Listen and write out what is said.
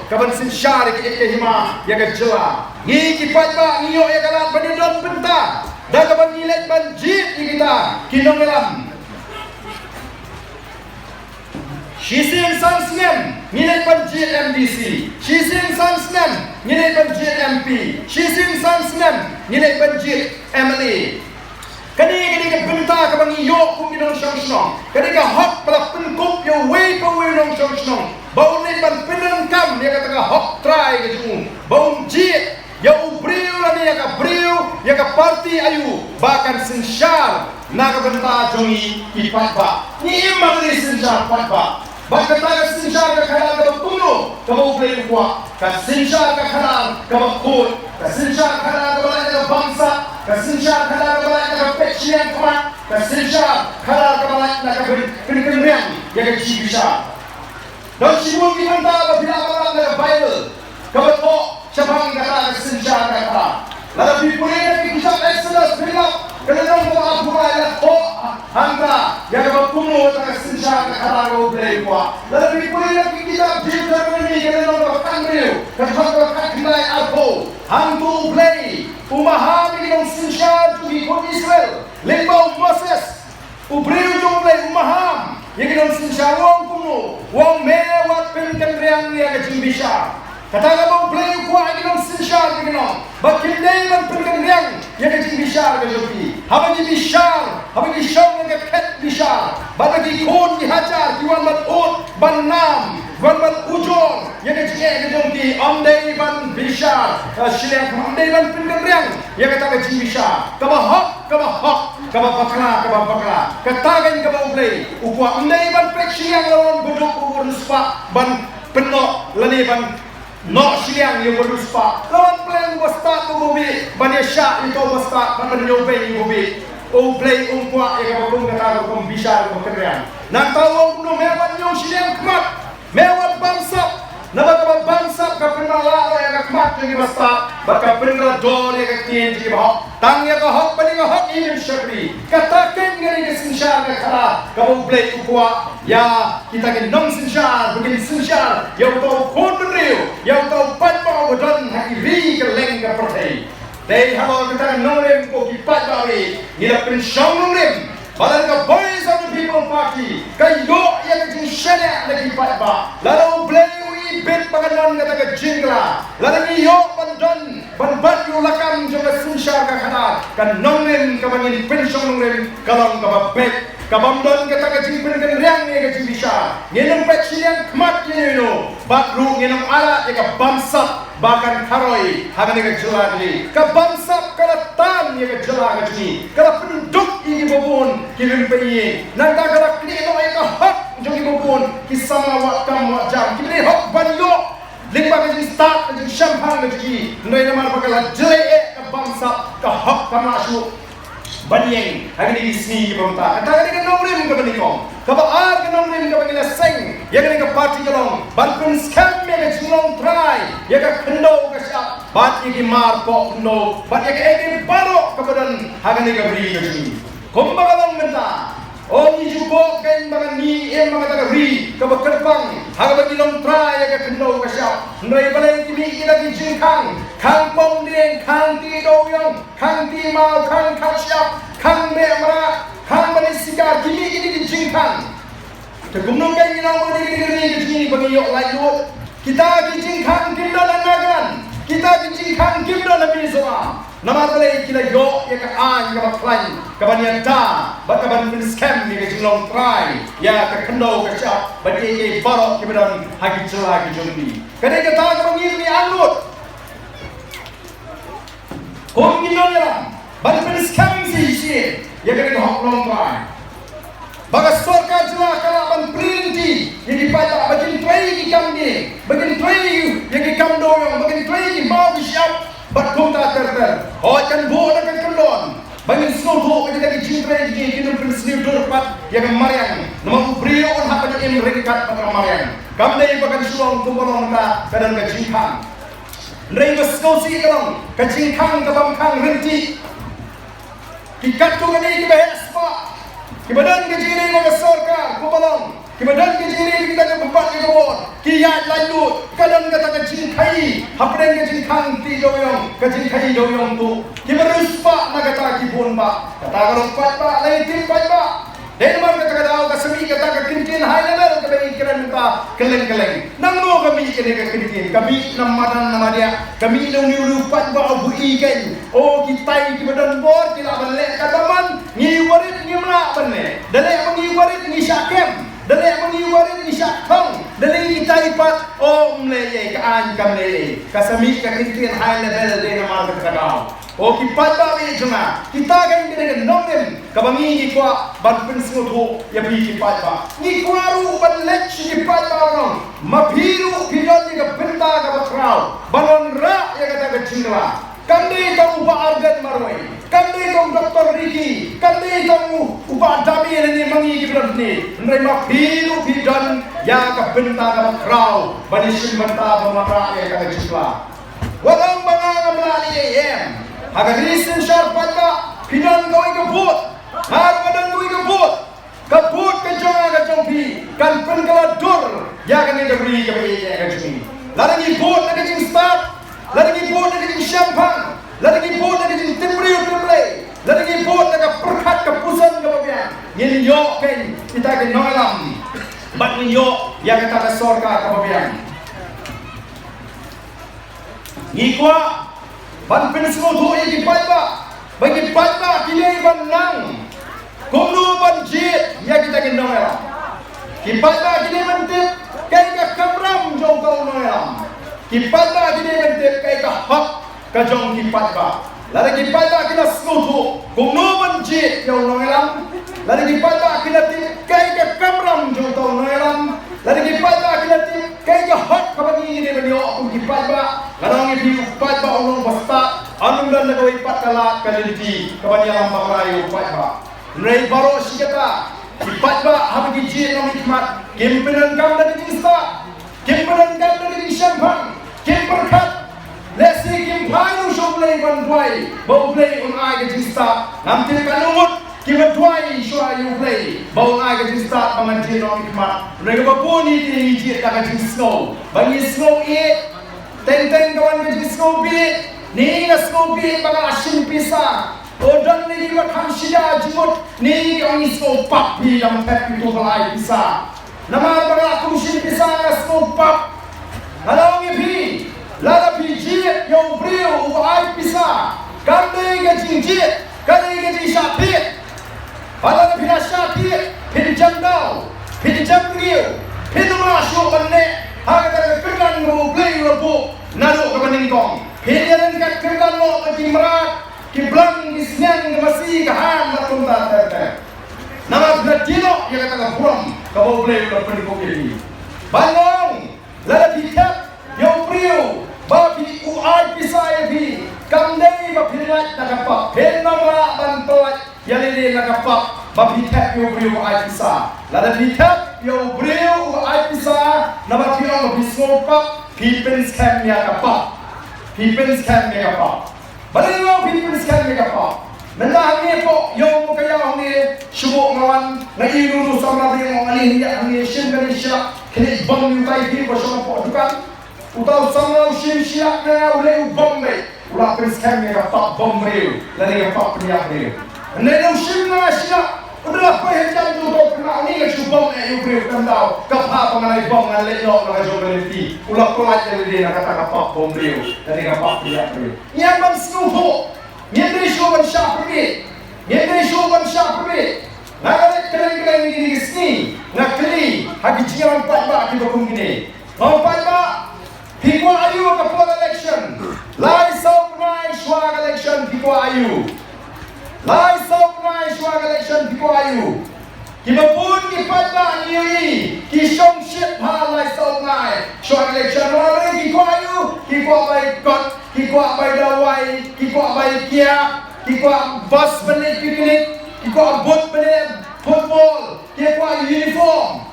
kaban sin syar ke hima ya ke jela ni ki patba ni yo ya kalat bandon penta da kaban nilai banjit ni kita kinong dalam Shising Sansnem, nilai banjit MDC. Shising Sansnem, nilai banjit MP. Shising Sansnem, nilai banjit MLA. Kani ke benta ka bangi yo kum ni nong shong shong. Kani ka hok pala penkup yo wei pa wei nong shong shong. Bau ni ban penang kam dia kata ka hok try ke jung. Bau jit ya ubriu la ni ya ka briu ya ka parti ayu bahkan sensyar na ka benta jongi ipat ba. Ni imang ni sensyar pat ba. Bahkan tak sensyar ka kadang ka tunu ka mau Blei kuat. Ka sensyar ka kadang ka makut. Ka sensyar kadang ka bangsa. Kesensyar kadang kebalak nak peksian kemat, kesensyar kadang kebalak nak Pynkynriang yang Jingbishar. Dan semua kita tahu bila kebalak nak Bible, kebetul cabang kata kesensyar kata. Lalu boleh kita Exodus bila kalau kita mulai nak hangga yang berkumpul dengan kesensyar kata kau Blei kuat. Lalu boleh kita Deuteronomy kalau kita kangril, kalau kita kenai apa, hantu Blei. Maham ini yang sensyar tuhi kot Israel. Lembau Moses. Ubriu jom Blei Maham. Yang yang sensyar wong kuno. Wong mewat Pynkynriang yang Jingbishar. Kata bau Blei kuat yang sensyar begini. Bakin Dayman Pynkynriang yang Jingbishar ke joki. Haba Jingbishar. Haba Jingbishar yang ket Bishar. Bagi kon dihajar. Diwan matut. Banam. Ban ujung yang kecil kejongki amdai ban Bishar Shiliang amdai ban Pynkynriang yang kata Jingbishar kabahok bakla katakan kabau Blei ukwa amdai ban Shiliang lawan bodok uruspa ban penok lani ban no Shiliang yang uruspa lawan Blei bostat ubi ban Yasha itu bostat ban nyobe ubi Blei ukwa yang kabau kata kabau Bishar Pynkynriang nak tahu kuno mewat nyong Shiliang kemat mewat bangsap nabak bangsap ka penala ya ka mat ni basta baka penra dor ya ka tin ji ba tang ya ka hok pani ka hok ini syakri kata ken ngari ke sensyar ka kara ka Blei ukwa ya kita ke nong sensyar begini sensyar ya to kon riu ya to pat ba bodon ha ri ka leng ka pertai dei halo kita nong rem ko ki pat ba ri ni la pen shong nong rem Balan ka boys of the people party kayo yang jinsyana lagi pat ba lalu Blei bet paganon kata ka jingla lalu yo bandon ban yu lakam jo ka sensyar ka kana kan nongren ka bangin pensyong nongren kalong ka bet ka bandon kata ka Pynkynriang ni ka Jingbishar ngenong pet Shiliang kemat ni no bakru ngenong ala ka bamsap bahkan karoi hagan ka jela ni ka bamsap kalatan ni ka jela ka ni kala penduduk ini bobon kirim penyi nang ka kala kini no ka hak jogi bobon kisama wakam wajam kini hak banyo lingba ka start ka champagne ka ji noi namar pakala jele ka bamsap ka hak ka masuk banyeng hari ini sini pemerintah kata kan nomrem ke benikong kabar ke nomrem ke bangila seng ya kan ke parti kalong ban scam ya ke jilong try ya ke kendo ke siap bat iki mar po kendo bat ya ke ege baro ke badan hagan ke beri ke sini komba kalong menta oh ni jubo kain bangan ni mga tagari ke bekerpang hagan bangilong try ya ke kendo ke siap noi balai kimi lagi jingkang kang pong direng kang ti doyong kang ti mau kang siap kang memra kang manisika kimi ini jingkang tegumnong kain nang beri ke sini bagi yok layu kita jingkang kindo nagan kita jingkang kindo nabi semua nama Blei kita yo ya ka an ka baklan ka banyanta ba ka ban scam ni ka jinglong try ya ka kendo ka siap ba ke barok ki badan hagi jela ki jombi kade ka ta ka ngir ni anut kom ginonera ban scam si ya ka hok long try baga sorka jela kala ban printi ni pada bagin try ki kamdi bagin try ya ki kamdo yang bagin try ki mau ki siap bat kota terter oh kan bo na kan kendon bangin snow bo kita ki jingre ki kinum prin sniu dorpat ya kan mariang nama brio on hapa ni ringkat pada mariang kam dei bagan sulong kumbolong ka kadan ka jingkang ndrei snow si kalong ka jingkang ka bamkang renti ki katto ka ni ki behespa ki badan ka jingre mo ka sorka kumbolong ki badan ka jingre kita ka bumpat ki kawon ki yat lalu kadan ka ta ka khang ti do yong ka jing khai do yong tu ki barus pa na kata ki bon ba kata garong pat ba lai tim pat ba den man kata daw ka sami kata ka kintin high level ka be kiran ka keleng nang no kami kene ka kintin kami namadan namadia kami dong niu pat ba bu iken o kita ki badan bor ki la banle kata man ngi warit ngi mla banle dale ngi warit ngi syakem dale ngi warit ngi syakong dale kita ipat o mle ka an kam le ka sami ka kintin high level de namar kata daw o kipat ba be juma kita kan kene nongem kabangi ni kwa ban pensiun tu ya bi kipat ba ni kwaru ban lech kipat ba no mapiru pidon ni ka benda ka bakrau banon ra ya kata ka cingla kande ka uba Ardent maroi kande ka doktor Riki kande ka uba dami ni mangi kibran ni ndai mapiru pidon ya ka benda ka bakrau banisin benta bamara ya ka cingla walang banga ngamlali em agar recent short pada pidan kau ikut har badan kau ikut kabut kejong pi kan pengkaladur ya kan ini beri keberi ya kan cumi lagi bot lagi jing start lagi bot lagi jing champagne lagi bot lagi jing tembrei lagi bot lagi perkat kepusan kebagian ini yo kan kita kan nolam bat ni yo ya kita sorka kebagian ni kuah ban pensiun tu yang dipat ba bagi pat ba kini ban nang kumdu ban jit ya kita gendong ya kipat ba kini mentip kai ka kamram jong kau no ya kipat ba kini mentip kai ka hak ka jong kipat ba lari kipat ba kina skutu kumdu ban jit jong no ya lari kipat ba kina tip kai ka kamram jong kau no ya lari kipat ba kina tip kai ka hak ka bagi ni ben yo kum kipat ba nganong ibi kipat ba onong basta anung dan nagawin pat kala kaliti kabanya lambang rayo pat ba nrai baro sikata pat ba habigi ji no hikmat kimpenan kam dari jinsta kimpenan kam dari champagne kimperkat lesi kimpayu shoblei bandwai bau Blei unai ke jinsta namtil kanumut kibatwai Shwa yu Blei bau unai ke jinsta paman ji no hikmat nrai bapuni ti ji ta ke snow bangi snow e teng kawan ke snow bi ni ngaskopi baga asin pisa odan ni wa khamsida jimut ni oni so papi dam pep itu belai pisa nama baga khamsin pisa ngaskopap kalau ngipi lada biji yo brio uai pisa kande ga jinjit kande ga jisapit pada pina sapit pin jandau pin jamriu pin masuk bende haga kedan go Blei robo nalo ka baningkong Hiliran kat kerdan lo ke Merak, ke Blang, ke Senyang, ke Masih, ke Ham, ke Tunda, nama benar dino yang kata buram, kau Blei udah pergi kau ini. Banong, lada dikat, yang priu, babi uai pisai bi, kamdei babi lat nak apa, penamra bantoat, yang ini nak apa, babi dikat yang priu uai pisai, lada dikat yang priu uai pisai, nama kira babi sopak, people scam yang apa. People scam me apa? Bagaimana people scam me apa? Mendah ni po, yang mukanya ni syubuk ngawan, lagi lulu sama dia mau alih dia ni shin kali syak, kini bom yukai di bersama po dukan, utau sama shin syak na ulai bom me, ulah people scam me apa bom real, lagi apa punya real. Anda shin na syak, udah apa yang jadi tu kena ni ke bom yang real kan tahu, kapha pengalai bom ngalai lo nak jom berhenti, ulah pelat jadi dia nak kata kapha bom real, lagi apa punya real. Yang bang snow Nyendri shoban syapri, nyendri shoban syapri. Nagalit keren ini sini, nakli hagi jiran pat ba ki bakum gini. Mau pat ba? Pikwa ayu kapol election. Lai sok nai Shwa election pikwa ayu. Lai sok nai Shwa election pikwa ayu. Ki bapun ki pat ba ni ki shong shit ha lai sok nai Shwa election wa ki kwa ayu, ki kwa bai kot. Kikuat by dawai, kikuat by kia, kikuat bus benih piknik, kikuat boat benih football, kikuat uniform.